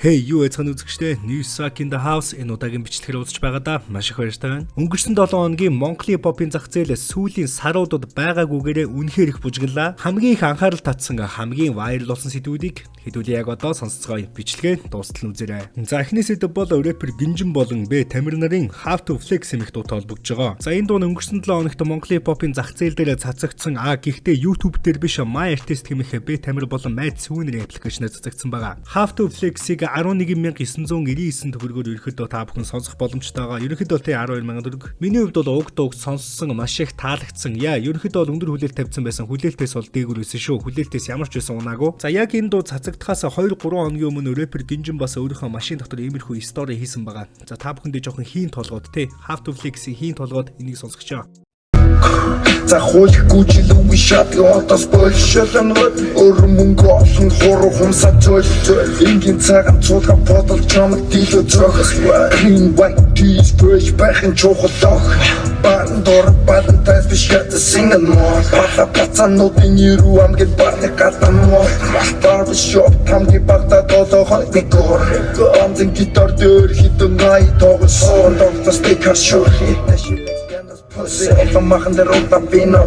Hey, юу яцхан үзэгчтэй Newssack in the House энэ удаагийн бичлэгээр уулзч байгаадаа маш их баяртай байна. Өнгөрсөн 7 хоногийн Монголын попын зах зээл сүүлийн саруудад байгаагүйгээрээ үнэхээр их бужиглаа. Хамгийн их анхаарал татсан хамгийн вайрал болсон сэдвүүдийг хэдүүлээ яг одоо сонсцгоё. Бичлэгээ дуустал нь үзээрэй. За эхний сэдв бол рэпер Гинжин болон Бэ Тамир нарын How to Flex хэмээх дуутай холбогдож байгаа. За энэ дуу нь өнгөрсөн 7 хоногт Монголын попын зах зээл дээр цацагдсан гэхдээ YouTube дээр биш My Artist хэмээх Бэ Тамир болон Mad Sooner аппликейшнээр цацагдсан байгаа. How to Flex-ийг 11999 төгрөгөөр ерөнхийдөө та бүхэн сонсох боломжтой байгаа. Ерөнхийдөө тэ 12000 төгрөг. Миний хувьд бол уг дууг сонссон маш их таалагдсан. Ерөнхийдөө өндөр хүлээлт тавьсан байсан. Хүлээлтээс бол дээгүүр байсан шүү. Хүлээлтээс ямар ч байсан унаагүй. За яг энэ дуу цацагдахаас 2-3 хоногийн өмнө рэпер Гинжин бас өөрийнхөө машин дотор иймэрхүү стори хийсэн байгаа. За та бүхэндээ жоохон хийн толгоод тэ How to Flex-ийн хийн толгоод энийг сонсгочоо. За хуулихгүй ч илүү шатлон отос болшолон өрмөнгө олон хуруу хумсаа зөөл ингийн цагаан цуулга бодол чамд дийлөө зохис green white tees fresh бахан чухлах бандор бадантай бишэт single more пацануудын ирүү амгийн барны гатамор барбершоп тамги багтаа долоохой бигор амдын гитар дээр хитэн гай тоглосон доктор спикер шүрхи I'm machen der Rot am Pino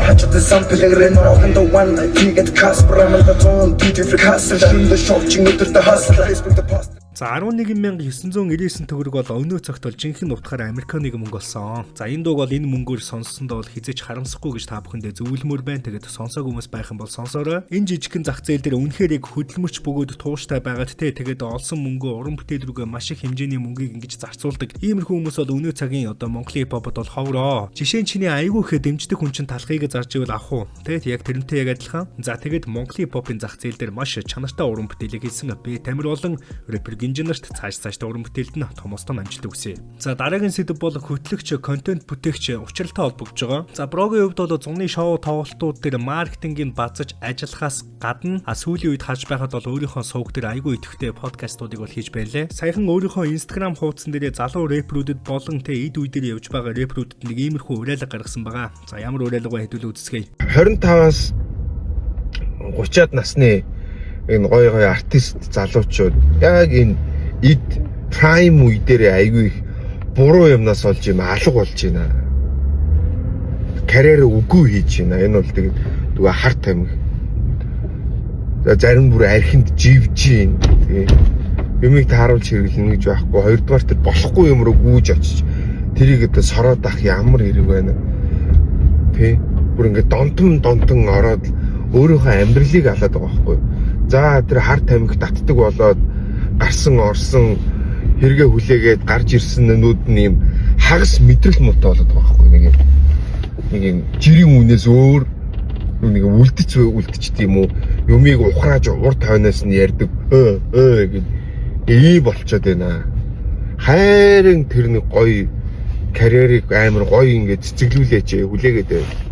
Hat schon das Sampelegren auch in der One Night Ticket Kasper am der Ton DJ für Kassel Stunde Shopping unter der Hustle Facebook der Post. За 11999 төгрөг бол өнөө цагт бол жинхэнэ утгаараа Американы мөнгө болсон. За энэ дууг бол энэ мөнгөөр сонссондоо бол хизээч харамсахгүй гэж та бүхэндээ зөвлөмөр байна. Тэгээд сонсоогүй хүмүүс байх юм бол сонсоорой. Энэ жижигхэн зах зээл дээр үнэхээр яг хөдөлмөрч бөгөөд тууштай байгаад те тэгээд олсон мөнгөө уран бүтээл рүүгээ маш их хэмжээний мөнгийг ингэж зарцуулдаг. Иймэрхүү хүмүүс бол өнөө цагийн одоо Монголын хипхопод бол ховроо. Жишээ нь чиний аягүй их дэмждэг хүн чинь талхыг зарж ивэл авах уу? Тэгээд яг тэрнтэй яг адилхан. За тэгээд Монголын хипхопын зах зээл дээр маш чанартай уран бүтээлийг хийсэн Бэ Тамир болон рэпер Гинжинэрт цааш уран бүтээлд нь томостон амжилт өгсөн. За дараагийн сэдв бол хөтлөгч, контент бүтээгч учралтай холбогдож байгаа. За блогийн хувьд бол зуны шоу тоглолтууд дээр маркетингийг базаж ажиллахаас гадна сүүлийн үед харж байхад бол өөрийнхөө сувг дээр айгүй идэвхтэй подкастуудыг бол хийж байлаа. Саяхан өөрийнхөө Instagram хуудсан дээр залуу рэперүүдэд болон эд үе дээр явж байгаа рэперүүдэд нэг иймэрхүү уриалга гаргасан байгаа. За ямар уриалга вэ хэдүүл үзсгэе. 25-аас 30-аад насны энэ гой артист залуучууд яг энэ эд прайм үе дээр айгүй их буруу юмнаас олж юм алга болж байна. Карьераа үгүй хийж байна. Энэ бол тэгээд түгэ харт тамиг. За зарим бүр архинд живж гин. Юмыг тааруулж хэрэглэнэ гэж байхгүй. Хоёрдугаар тэр болохгүй юм руу гүйж очиж тэрийг одоо сороод ах ямар хэрэг байна. Тэ бүр ингээд донтон ороод өөрийнхөө амьдралыг алаад байгаа байхгүй. За тэр харт тамиг татдаг болоод гарсан орсон хэрэгэ хүлээгээд гарч ирсэн нүүд нь юм хагас мэдрэл муутай болоод байгаа байхгүй. Нэг юм жирийн үнээс өөр нэг үлдчихдэг юм уу? Юмыг ухрааж урд хойноос нь ярддаг гэд ий болчиход байна. Хайрын тэр нэг гоё карьерийг амар гоё ингээд цэцэглүүлээч хүлээгээд байна.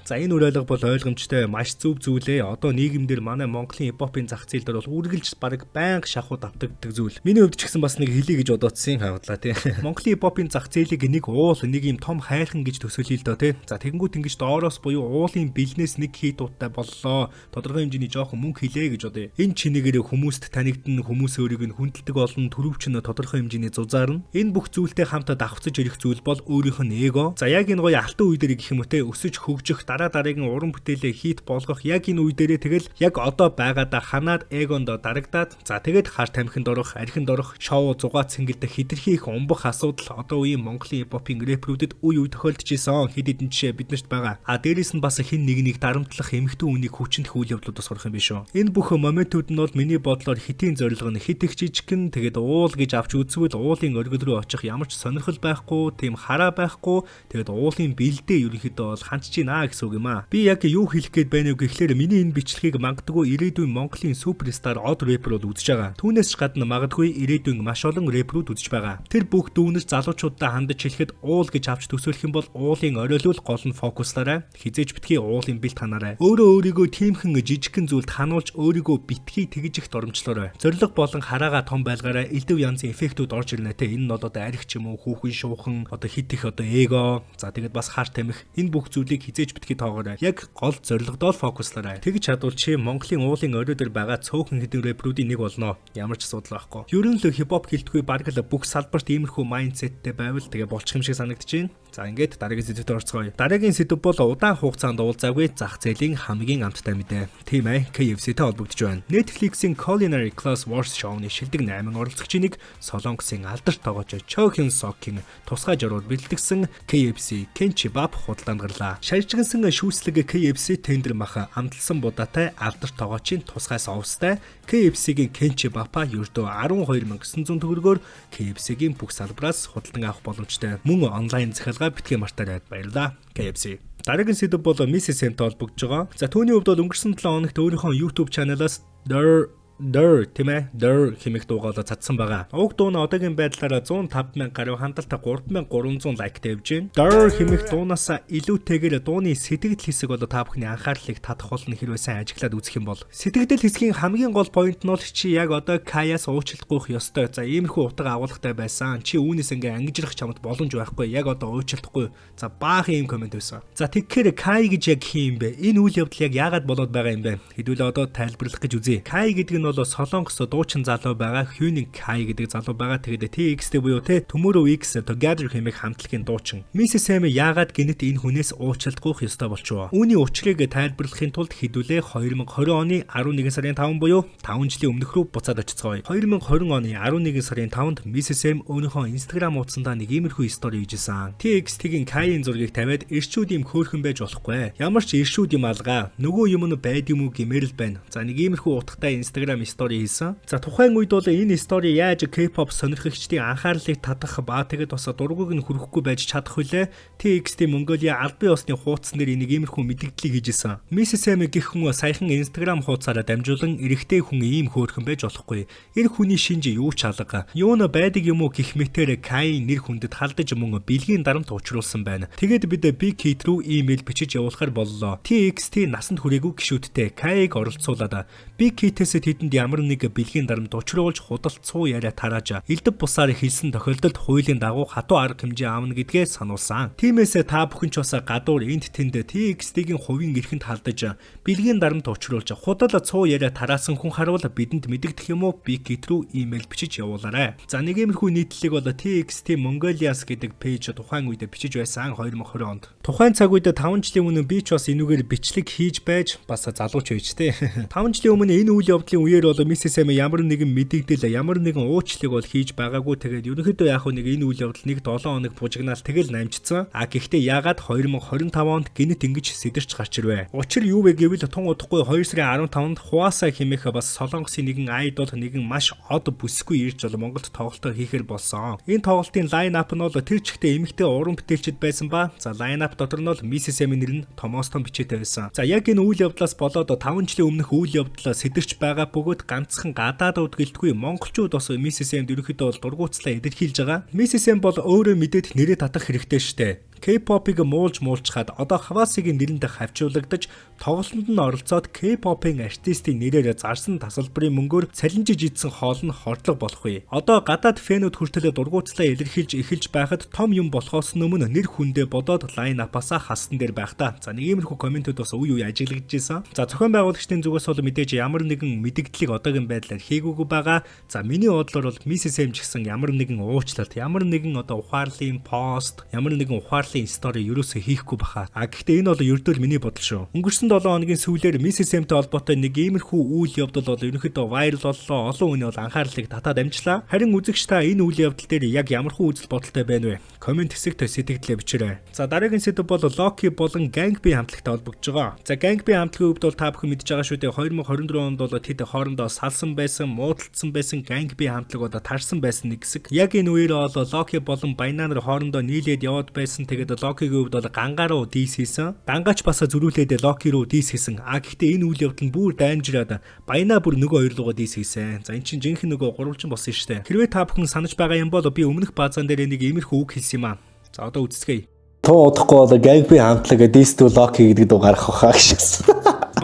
За энэ уриалга бол ойлгомжтой маш зөв зүйлээ. Одоо нийгэмдэр манай Монголын хипхопын зах зээл дээр бол үргэлж баг байнга шахуу давтагддаг зүйл. Миний хувьд ч гэсэн бас нэг хэлий гэж бодоодсэн хавдлаа тий. Монголын хипхопын зах зээлийг нэг уул нэг юм том хайрхан гэж төсөөлөе л доо тий. За тэгэнгүүт ингэж доороос буюу уулын бэлнээс нэг хийтуудтай боллоо. Тодорхой хэмжээний жоохон мөнгө хэлээ гэж бодъё. Энэ чинээгээр хүмүүст танигдана, хүмүүс өөрийг нь хүндэлдэг болон төрөвч нь тодорхой хэмжээний зузаарна. Энэ бүх зүйлтэй хамтаа давхцаж ирэх зүйл бол өөрийнх нь эго. За яг энэ гоё алтан үе дээр гэх юм уу те өсөж хөгжих дараагийн уран бүтээлээ хийт болгох яг энэ үе дээрээ тэгэл яг одоо байгаадаа ханаад эгонд дарагдаад за тэгээд хар тамхинд орох, архинд орох, шоу зугаа цэнгэлдэх хэтэрхий их умбах асуудал одоо үеийн Монголын хипхопын рэперүүдэд үе тохиолдож исэн хэд хэдэн жишээ биднэрт байгаа. Дээрээс нь бас хин нэг дарамтлах эмхтэн үнийг хүчнэх үйл явдлуудаас сурах юм биш үү. Энэ бүх моментууд нь бол миний бодлоор хитийн зорилго нь хит их жижигхэн тэгээд уул гэж авч үзвэл уулын оргил руу очих ямар ч сонирхол байхгүй, тийм хараа байхгүй, тэгээд уулын бэлдээ ерөнхийдөө бол хандж гинэ гэсэн үг юм аа. Би яг юу хэлэх гээд байна вэ гэхлээр миний энэ бичлэгийг магадгүй ирээдүйн Монголын суперстар од рэперүүд үзэж байгаа. Түүнээс ч гадна магадгүй ирээдүйн маш олон рэперүүд үзэж байгаа. Тэр бүх дүүнers залуучуудаа хандаж хэлэхэд уул гэж авч төсөөлөх юм бол уулын оройлол гол нь фокуслаарай. Хизээж битгий уулын бэлт ханаарай. Өөрийгөө тиймхэн жижигхэн зүйлд хануулж өөрийгөө битгий тэгж их доромжлоорой. Зориг болон хараага том байлгаарай. Элдв янзын эффектүүд орж ирнэ те. Энэ нь одоо арх ч юм уу, хүүхэн шуухан, одоо хит их одоо эго. За тэгээд бас хар тамхи. Энэ бүх зүйлийг хизээж битгий дэлхийд тоогоорой. Яг гол зорилгодоо фокуслаарай. Тэгж чадвал чи Монголын уулын орой дээр байгаа цөөхөн хэдэн рэперүүдийн нэг болно. Ямар ч асуудал байхгүй. Ерөн л хипхоп гэлтгүй баг л бүх салбарт иймэрхүү майндсеттэй байвал тэгээ болчих юм шиг санагдчихээн. За ингээд дараагийн сэдвээр орцгоё. Дараагийн сэдв бол удаан хугацаанд уулзаагүй зах зээлийн хамгийн амттай мэдээ. Тийм ээ, KFC-тэй холбогдож байна. Netflix-ийн Culinary Class Wars шоуны шилдэг 8 оролцогчийн нэг Солонгосын алдарт тоогооч Cho Hyun Sokийн тусгай журуур бэлтгэсэн KFC Kenchibap худалдаанд гарлаа. Шаржигнсан шүүслэг KFC тендер маха амталсан будаатай алдарт тоогоочийн тусгай соустай KFC-гийн Kenchibap-а ердөө 12,900 төгрөгөөр KFC-гийн бүх салбараас худалдан авах боломжтой. Мөн онлайн захиалга битгий мартаарай. Баярлалаа KFC. Дараагийн сэдв бол Mrs. M-тэй холбогдож байгаа. За түүний хувьд бол өнгөрсөн 7 хоногт өөрийнхөө YouTube чаналаас Дэр хэмээх дуугаар цацсан байгаа. Уг дуу нь одоогийн байдлаар 105,000 гаруй хандлтаа 3,300 лайктай явж байна. Дэр хэмээх дуунаас илүүтэйгээр дууны сэтгэгдэл хэсэг бол та бүхний анхаарлыг татах болно хэрвээ сайн ажиглаад үзэх юм бол. Сэтгэгдэл хэсгийн хамгийн гол point нь бол чи яг одоо Каяас уучлалтгүйх ёстой. За иймэрхүү утга агуулгатай байсан. Чи үүнээс ингээ ангижрах чамд боломж байхгүй. Яг одоо уучлалтгүй. За баахан юм комент байсан. За тэгэхээр Кай гэж яг хин юм бэ? Энэ үйл явдал яг яагаад болоод байгаа юм бэ? Хэдүүлээ одоо тайлбарлах гэж үзье. Кай гэдэг нь бол Солонгос дуучин залуу байгаа. Hyun Kai гэдэг залуу байгаа. Тэгээд TXT буюу те Tomorrow X Together хэмээх хамтлагийн дуучин. Mrs. M яагаад гэнэт энэ хүнээс уучлалт гуйх ёстой болчихоо. Үүний учрыг тайлбарлахын тулд хэдүүлээ 2020 оны 11 сарын 5 буюу 5 жилийн өмнөх рүү буцаад очицгоё. 2020 оны 11 сарын 5-нд Mrs. M өөрийнхөө Instagram утсандаа нэг иймэрхүү стори хийжсэн. TXT-гийн Kai-ийн зургийг тавиад иршүүд юм хөөрхөн байж болохгүй. Ямар ч иршүүд юм алгаа. Нөгөө юм нь байд юм уу гэмээр л байна. За нэг иймэрхүү утгатай Instagram стори хийсэн. За тухайн үед бол энэ стори яаж K-pop сонирхогчдын анхаарлыг татах ба тэгээд бас дургуг нь хүрхэхгүй байж чадах вүлээ. TXT Mongolia албан ёсны хуудас нэр энийг иймэрхүү мэдээллийг хийжсэн. Mrs. M гэх хүн саяхан Instagram хуудасаараа дамжуулан эрэгтэй хүн ийм хөөрхөн байж болохгүй. Энэ хүний шинж юу ч алга. Юу н байдаг юм уу гэх мэтээр Kai нэр хүндэд халдаж мөн бэлгийн дарамт учруулсан байна. Тэгээд бид Big Hit руу имэйл бичиж явуулахар боллоо. TXT насанд хүрээгүй гişүүдтэй Kai-г оролцуулаад Big Hit-с тэдэнд ямар нэг бэлгийн дарамт учруулж худалд цуу яриа тарааж элдв бусаар хэлсэн тохиолдолд хуулийн дагуу хатуу арга хэмжээ аавна гэдгээ сануулсан. Тиймээс та бүхэн ч бас гадуур энд тэнд TXT-гийн хувийн эрхэнд халдаж бэлгийн дарамт учруулж худал цуу яриа тараасан хүн харвал бидэнд мэдэгдэх юм уу Big Hit рүү имэйл бичиж явуулаарай. За нэг иймэрхүү нийтлэлийг бол TXT Mongolias гэдэг пэйж тухайн үед бичиж байсан 2020 онд. Тухайн цаг үед 5 жилийн өмнө би ч бас энүүгээр бичлэг хийж байж бас залууч байж тээ. 5 жилийн өмнө энэ үйл явдлын үеэр бол Mrs. M ямар нэгэн мэдээлэл, ямар нэгэн уучлалыг бол хийж байгаагүй. Тэгээд ерөнхийдөө яг нэг энэ үйл явдал нэг 7 хоног бужигнаал тэгэл намжицсан. Гэхдээ яагаад 2025 онд гинэт ингэж сэтэрч гарч ирвэ? Учир юу вэ гэвэл тун удахгүй 2 сарын 15-нд Huasa хэмээх бас Солонгосын нэгэн айдол нэгэн маш од бүсгүй ирж бол Монголд тоглолтоо хийхээр болсон. Энэ тоглолтын лайн-ап нь бол тэр чигтээ эмэгтэй уран бүтээлчд байсан ба за лайн-ап дотор нь бол Mrs. M нэр нь Томостон бичээтэй байсан. За яг энэ үйл явдлаас болоод 5 жилийн өмнөх үйл явдал сэтэрч байгаа бөгөөд ганцхан гадаад удгэлтгүй монголчууд бас Mrs. M ерөнхийдөө бол дургуутслаа илэрхийлж байгаа. Mrs. M бол өөрөө мэдээд нэрээ татах хэрэгтэй штэ. K-pop-ыг муулчхаад одоо Хавасигийн нэрэнд хавчуулагдаж тоглолтод нь оролцоод K-pop-ын артистийн нэрээр зарсан тасалбарын мөнгөөр цалинжиж идсэн хоол нь хордлого болох вэ. Одоо гадаад фэнүүд хүртэл дургуутслаа илэрхийлж эхэлж байхад том юм болохоос өмнө нэр хүндээ бодоод лайн-апасаа хассан дээр байх та. За нэг иймэрхүү комментүүд бас үе үе ажиглагдж байсан. За зохион байгуулагчдын зүгээс бол мэдээж ямар нэгэн мэдээллийг одоогийн байдлаар хийгүүгүй байгаа. За миний бодлоор бол Mrs. M гэсэн ямар нэгэн уучлалт, ямар нэгэн одоо ухаарлын пост, ямар нэгэн ухаарлын стори ерөөсөө хийхгүй баха. Гэхдээ энэ бол ердөө л миний бодол шүү. Өнгөрсөн 7 хоногийн сүүлээр Mrs. M-тэй холбоотой нэг иймэрхүү үйл явдал бол ерөнхийдөө вайрал боллоо. Олон хүний бол анхаарлыг татаад амжлаа. Харин үзэгч та энэ үйл явдал дээр яг ямархуу үзэл бодолтой байна вэ? Комент хэсэгт сэтгэлдээ бичээрэй. За дараагийн сэдв бол Loki болон Gangbei хамтлагтай холбогдож байгаа. За Gangbei хамтлагийн хувьд бол та бүхэн мэдж байгаа шүү дээ. 2024 онд бол тэд хоорондоо салсан байсан, муудалцсан байсан Gangbei хамтлаг одоо тарсан байсан нэг хэсэг. Яг энэ үеэр бол Loki болон Баяна нар хоорондоо нийлээд яваад байсан. Тэгээд Loki-гийн хувьд бол гангаа руу диис хийсэн. Гангач бас зөрүүлээд Loki руу диис хийсэн. Гэхдээ энэ үйл явдал нь бүр даймжраад Баяна бүр нөгөө хоёр руугаа диис хийсэн. За эн чинь жинхэнэ нөгөө гурвалжин болсон шүү дээ. Хэрвээ та бүхэн санаж байгаа юм бол би өмнөх баазан дээр нэг иймэрхүү үг хэлсэн юм аа. За одоо үзцгээе. Тоо удахгүй бол Gangbei хамтлаг Diss to Loki гэдэг дуу гарах хаа гэсэн.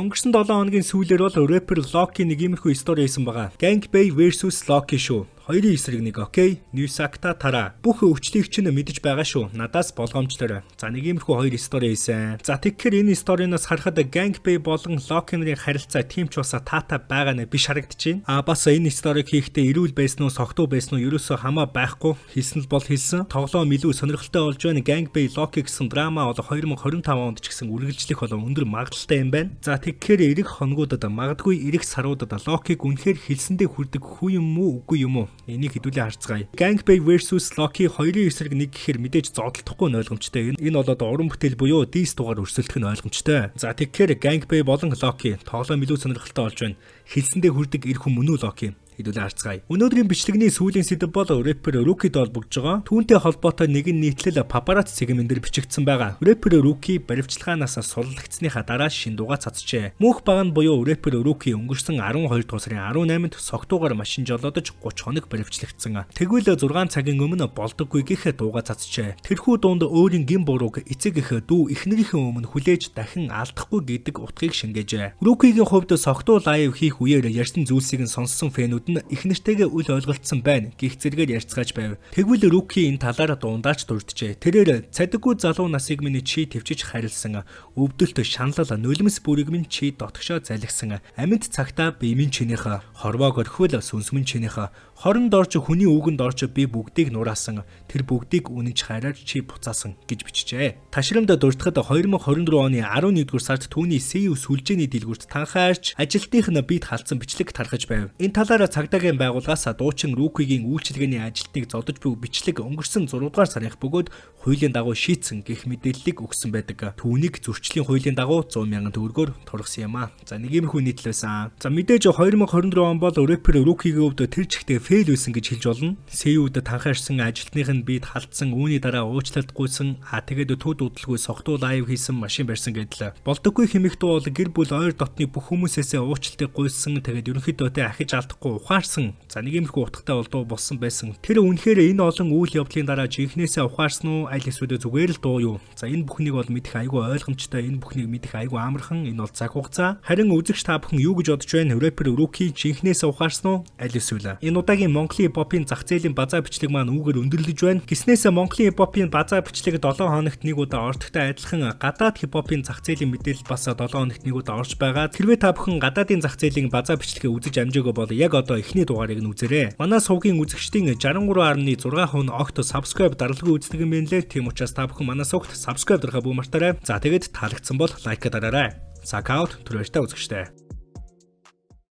Өнгөрсөн 7 хоногийн сүүлээр бол рэпер Loki нэг иймэрхүү стори хийсэн байгаа. Gangbei versus Loki шүү. 2-ын эсрэг 1 окей. Ньюсакта тараа. Бүх өвчлийг чинь мэдэж байгаа шүү. Надаас болгоомжлоор. За нэг иймэрхүү 2 стори хийсэн. За тэгэхээр энэ сториноос харахад Gangbei болон Loki нарын харилцаа тийм ч баса таатай байгаа нэ биш харагдчихээн. Бас энэ сториг хийхдээ эрүүл байсан уу, согтуу байсан уу ерөөсөө хамаа байхгүй. Хэлсэн л бол хэлсэн. Тоглоом илүү сонирхолтой болж байна. Gangbei Loki гэсэн драма бол 2025 онд ч гэсэн үргэлжлэх болон өндөр магадлалтай юм байна. За тэгэхээр эх хоногудад магадгүй эх саруудад Loki-г үнэхээр хэлсэндээ хүрдэг хүү юм уу, үгүй юм уу? Энийг хэдүүлээ харцгаая. Gangbei vs Loki 2-ын эсрэг 1 гэхээр мэдээж зодтолдохгүй ойлгомжтой. Энэ болоод уран бүтээл буюу дис дугаар өрсөлдөх нь ойлгомжтой. За тэгэхээр Gangbei болон Loki тоглоом илүү сонирхолтой болж байна. Хэлсэндээ хүрдэг эх хүн мөн үү Loki? Хэдүүлээ харцгаая. Өнөөдрийн бичлэгний сүүлийн сэдэв бол рэпер Rookie-д холбогдож байгаа. Түүнтэй холбоотой нэгэн нийтлэл папарацци сегментээр бичигдсэн байгаа. Рэпер Rookie баримтчилгаанаас суллагдсныхаа дараа шин дугаа цацжээ. Мөнх баг нь буюу рэпер Rookie өнгөрсөн 12 дугаар сарын 18-нд согтуугаар машин жолоодож 30 хоног баримтлагдсан. Тэгвэл 6 цагийн өмнө болдоггүй гэх дуугаа цацжээ. Тэрхүү дунд өөрийн гин бурууг эцэг их дүү эхнэрийнхээ өмнө хүлээж дахин алдахгүй гэдэг утгыг шингээжээ. Rookie-гийн хувьд согтуу лайв хийх үеэр ярьсан зүйлсийг нь сонссон фэнүүд их нэртэйгээ үл ойлголцсон байна. Гих зэрэгээр ярьцгааж байв. Тэгвэл Rookie энэ талаар дундаач дурджээ. Тэрээр цадиггүй залуу насыг минь чи төвчиж харилсан. Өвдөлт шаналл нулимс бүрийг минь чи дотгошоо залгсан. Амьд цагтаа би минь чинийхээ хорвоог орхивол сүнсмэн чинийхээ хорон дорж хүний үгэнд орж би бүгдийг нураасан. Тэр бүгдийг үнэнч хайраар чи буцаасан гэж бичжээ. Ташрамд дурдахад 2024 оны 11-р сард түүний CEO сүлжээний дэлгүүрт танхаарч ажилтных нь бит халдсан бичлэг тархаж байв. Энэ талаар цагдаагийн байгууллагаас дуучин Rookie-гийн үйлчилгээний ажилтныг зодож буй бичлэг өнгөрсөн 6 дугаар сарынх бөгөөд хуулийн дагуу шийдсэн гэх мэдээллийг өгсөн байдаг. Түүнийг зөрчлийн хуулийн дагуу 100,000 төгрөгөөр тургасан юм а. За нэг иймэрхүү нийтлэл байсан. За мэдээж 2024 он бол рэпер Rookie-гийн хувьд тэр чигтээ фейл байсан гэж хэлж болно. CEO-д танхаарсан ажилтных нь бит халдсан, үүний дараа уучлалт гуйсан, тэгээд төд удалгүй согтуу лайв хийсэн, машин барьсан гэдэл. Болдоггүй хэмээх дуу бол гэр бүл ойр дотны бүх хүмүүсээсээ уучлалтыг гуйсан, тэгээд ерөнхийдөө ахиж алдахгүй ухаарсан. За нэг иймэрхүү утгатай болдоо болсон байсан. Тэр үнэхээр энэ олон үйл явдлын дараа жинхнээсээ ухаарсан уу, аль эсвэл зүгээр л дуу юу? За энэ бүхнийг бол мэдэх айгүй ойлгомжтой, энэ бүхнийг мэдэх айгүй амархан, энэ бол цаг хугацаа. Харин үзэгч та бүхэн юу гэж бодож байна? Рэпер Rookie жинхнээсээ ухаарсан уу, аль эсвэл? Энэ удаагийн Монголын хип-хопын зах зээлийн базар бичлэг маань үүгээр өндөрлөж байна. Гиснээсээ Монголын хип-хопын базар бичлэг 7 хоногт нэг удаа ордогтой адилхан гадаад хип-хопын зах зээлийн мэдээлэл бас 7 хоногт нэг удаа орж байгаа. Хэрвээ та бүхэн гадаадын зах зээлийн базар бичлэгээ үзэж амжаагүй бол яг одоо эхний дугаарыг нь үзээрэй. Манай сувгийн үзэгчдийн 63.6% огт subscribe даралгүй үздэг юм байна лээ. Тийм учраас та бүхэн манай сувгт subscribe дарахаа бүү мартаарай. За тэгээд таалагдсан бол лайк дараарай. Сакаут түрээштэй үзэгчтэй.